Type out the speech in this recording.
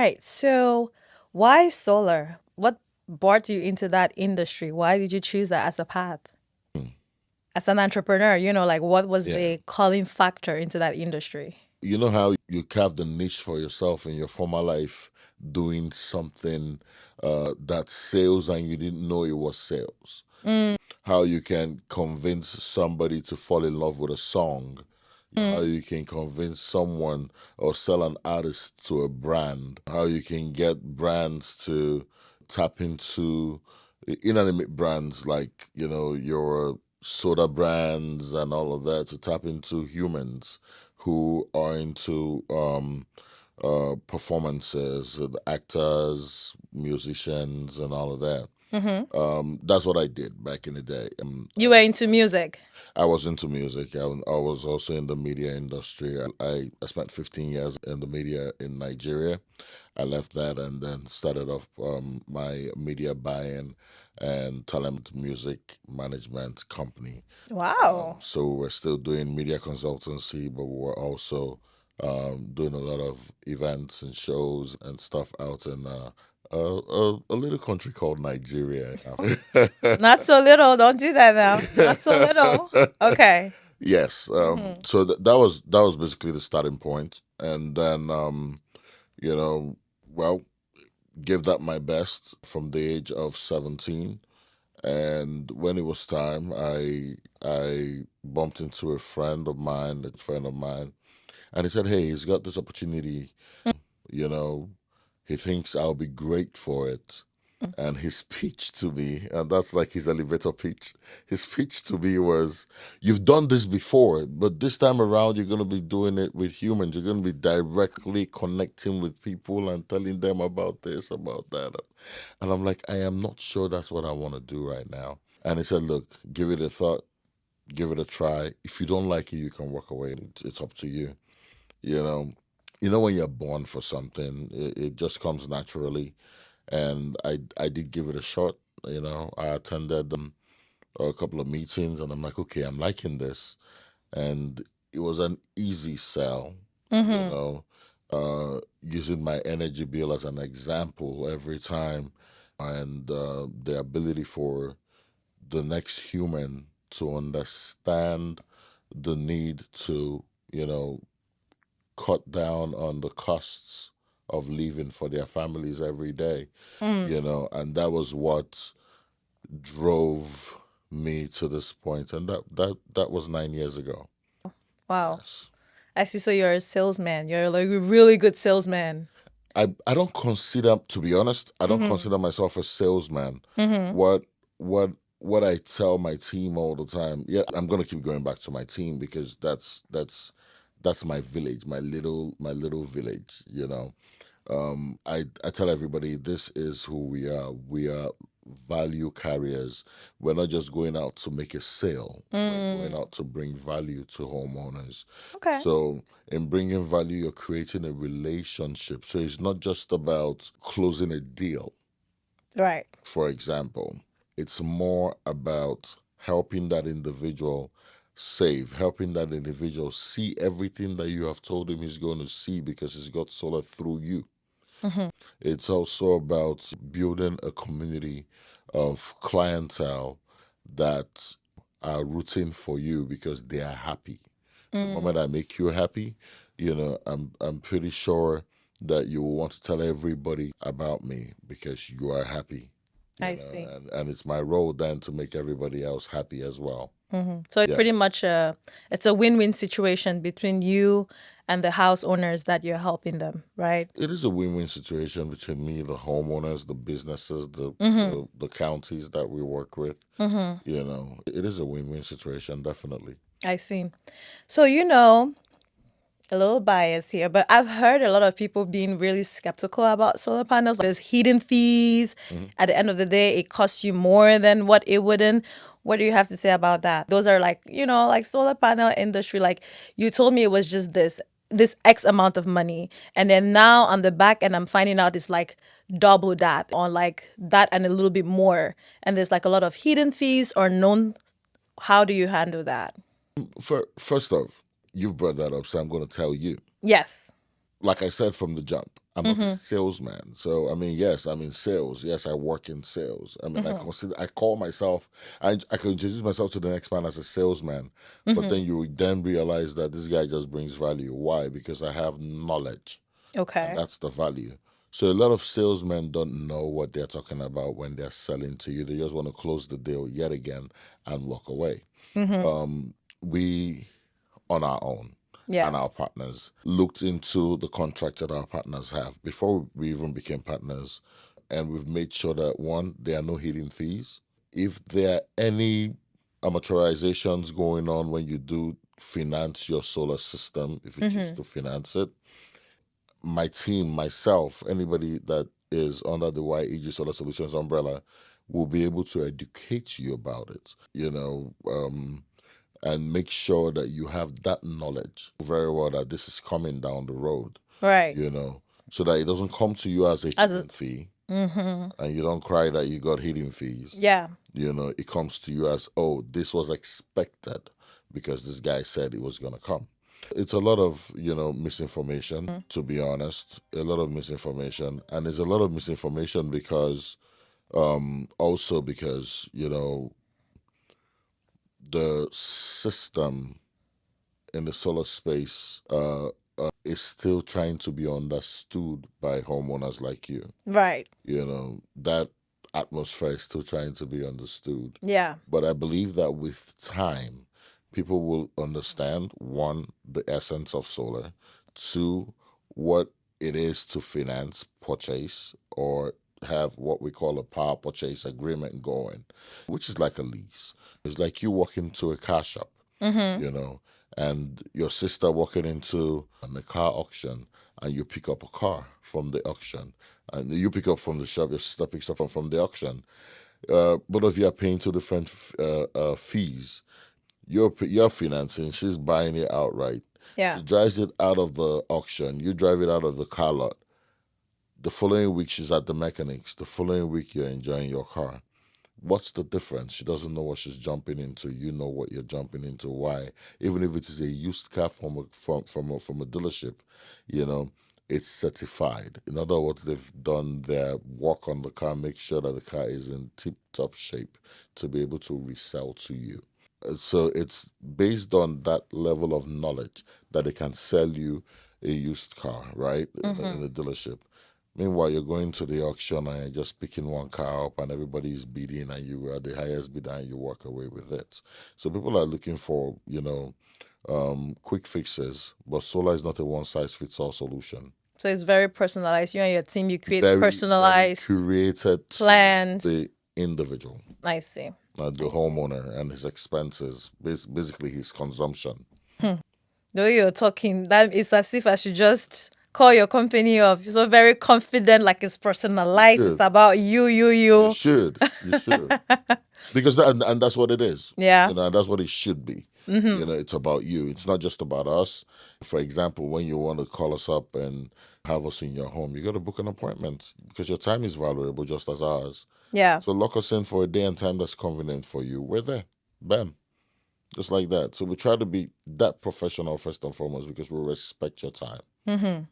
right. So, why solar? What brought you into that industry? Why did you choose that as a path? Hmm. As an entrepreneur, like what was Yeah. the calling factor into that industry? You know how you carved a niche for yourself in your former life doing something that's sales and you didn't know it was sales. Mm, How you can convince somebody to fall in love with a song. How mm, you can convince someone or sell an artist to a brand. How you can get brands to tap into inanimate brands like, your soda brands and all of that to tap into humans who are into performances, the actors, musicians, and all of that. mm-hmm. That's what I did back in the day. You were into music. I was into music. I was also in the media industry. I spent 15 years in the media in Nigeria. I left that and then started off my media buying and talent music management company. Wow. So we're still doing media consultancy, but we're also doing a lot of events and shows and stuff out in a little country called Nigeria. Not so little. Don't do that now. Not so little. Okay. Yes. Mm-hmm. So that was basically the starting point, and then you know, well, give that my best from the age of 17. And when it was time, I bumped into a friend of mine, and he said, "Hey, he's got this opportunity. You know, he thinks I'll be great for it." And his pitch to me, and that's like his elevator pitch. His pitch to me was, "You've done this before, but this time around, you're going to be doing it with humans. You're going to be directly connecting with people and telling them about this, about that." And I'm like, "I am not sure that's what I want to do right now." And he said, "Look, give it a thought, give it a try. If you don't like it, you can walk away. It's up to you." You know, when you're born for something, it just comes naturally. And I did give it a shot. I attended a couple of meetings, and I'm like, okay, I'm liking this, and it was an easy sell. You Mm-hmm. know, using my energy bill as an example every time, and the ability for the next human to understand the need to, you know, cut down on the costs of living for their families every day, Mm. and that was what drove me to this point, and that was 9 years ago. Wow. Yes. I see. So you're a salesman. You're like a really good salesman. I don't consider, to be honest, I don't Mm-hmm. consider myself a salesman. Mm-hmm. What what what I tell my team all the time, yeah, I'm gonna keep going back to my team because that's my village, my little village. I tell everybody this is who we are. We are value carriers. We're not just going out to make a sale. We're going Mm. out to bring value to homeowners. Okay. So in bringing value, you're creating a relationship. So it's not just about closing a deal, Right. for example. It's more about helping that individual save, helping that individual see everything that you have told him he's going to see because he's got solar through you. Mm-hmm. It's also about building a community of clientele that are rooting for you because they are happy. The Mm. moment I make you happy, I'm pretty sure that you will want to tell everybody about me because you are happy. I see. And it's my role then to make everybody else happy as well. Mm-hmm. So it's pretty Yes. much it's a win-win situation between you and the house owners that you're helping them, right? It is a win-win situation between me, the homeowners, the businesses, the Mm-hmm. the, the counties that we work with. Mm-hmm. It is a win-win situation, definitely. I see. So a little biased here, but I've heard a lot of people being really skeptical about solar panels. There's hidden fees. Hmm. At the end of the day, it costs you more than what it wouldn't. What do you have to say about that? Those are like, like solar panel industry. Like you told me it was just this X amount of money. And then now on the back end, I'm finding out it's like double that on like that and a little bit more. And there's like a lot of hidden fees or known. How do you handle that? First off, you've brought that up, so I'm going to tell you. Yes. Like I said from the jump, I'm not a Mm-hmm. salesman. So I mean, yes, I'm in sales. Yes, I work in sales. I mean, Mm-hmm. I call myself, I can introduce myself to the next man as a salesman, but Mm-hmm. then you then realize that this guy just brings value. Why? Because I have knowledge, and Okay. that's the value. So a lot of salesmen don't know what they're talking about when they're selling to you. They just want to close the deal yet again and walk away. Mm-hmm. We on our own Yeah. and our partners looked into the contract that our partners have before we even became partners, and we've made sure that one, there are no hidden fees. If there are any amortizations going on when you do finance your solar system, if you choose Mm-hmm. to finance it, my team, myself, anybody that is under the YEG Solar Solutions umbrella will be able to educate you about it. And make sure that you have that knowledge very well that this is coming down the road, Right. you know, so that it doesn't come to you as a As a hidden fee mm-hmm. and you don't cry that you got hidden fees. Yeah. It comes to you as, oh, this was expected because this guy said it was going to come. It's a lot of, misinformation, to be honest, a lot of misinformation. And there's a lot of misinformation because, also because, the system in the solar space is still trying to be understood by homeowners like you. Right. That atmosphere is still trying to be understood. Yeah. But I believe that with time, people will understand one, the essence of solar, two, what it is to finance, purchase, or have what we call a power purchase agreement going, which is like a lease. It's like you walk into a car shop, Mm-hmm. you know, and your sister walking into a car auction and you pick up a car from the auction and you pick up from the shop, your sister picks up from the auction. Both of you are paying two different fees. You're financing, she's buying it outright. Yeah. She drives it out of the auction, you drive it out of the car lot. The following week, she's at the mechanics. The following week, you're enjoying your car. What's the difference? She doesn't know what she's jumping into. You know what you're jumping into. Why? Even if it is a used car from a dealership, you know, it's certified. In other words, they've done their work on the car, make sure that the car is in tip top shape to be able to resell to you. So it's based on that level of knowledge that they can sell you a used car, right, Mm-hmm. in a dealership. Meanwhile, you're going to the auction and you're just picking one car up and everybody's bidding and you are the highest bidder and you walk away with it. So people are looking for, quick fixes, but solar is not a one size fits all solution. So it's very personalized. You and your team, you create Very, very personalized curated to plans. the individual, I see. the I see. homeowner and his expenses, basically his consumption. The way you're talking, that is as if I should just call your company up. You're so very confident, like it's You personalized. It's should. about you, you, You you. should. You should. Because and that's what it is. Yeah. And that's what it should be. Mm-hmm. It's about you. It's not just about us. For example, when you want to call us up and have us in your home, you got to book an appointment because your time is valuable just as ours. Yeah. So lock us in for a day and time that's convenient for you. We're there. Bam. Just like that. So we try to be that professional first and foremost because we respect your time. Mm-hmm.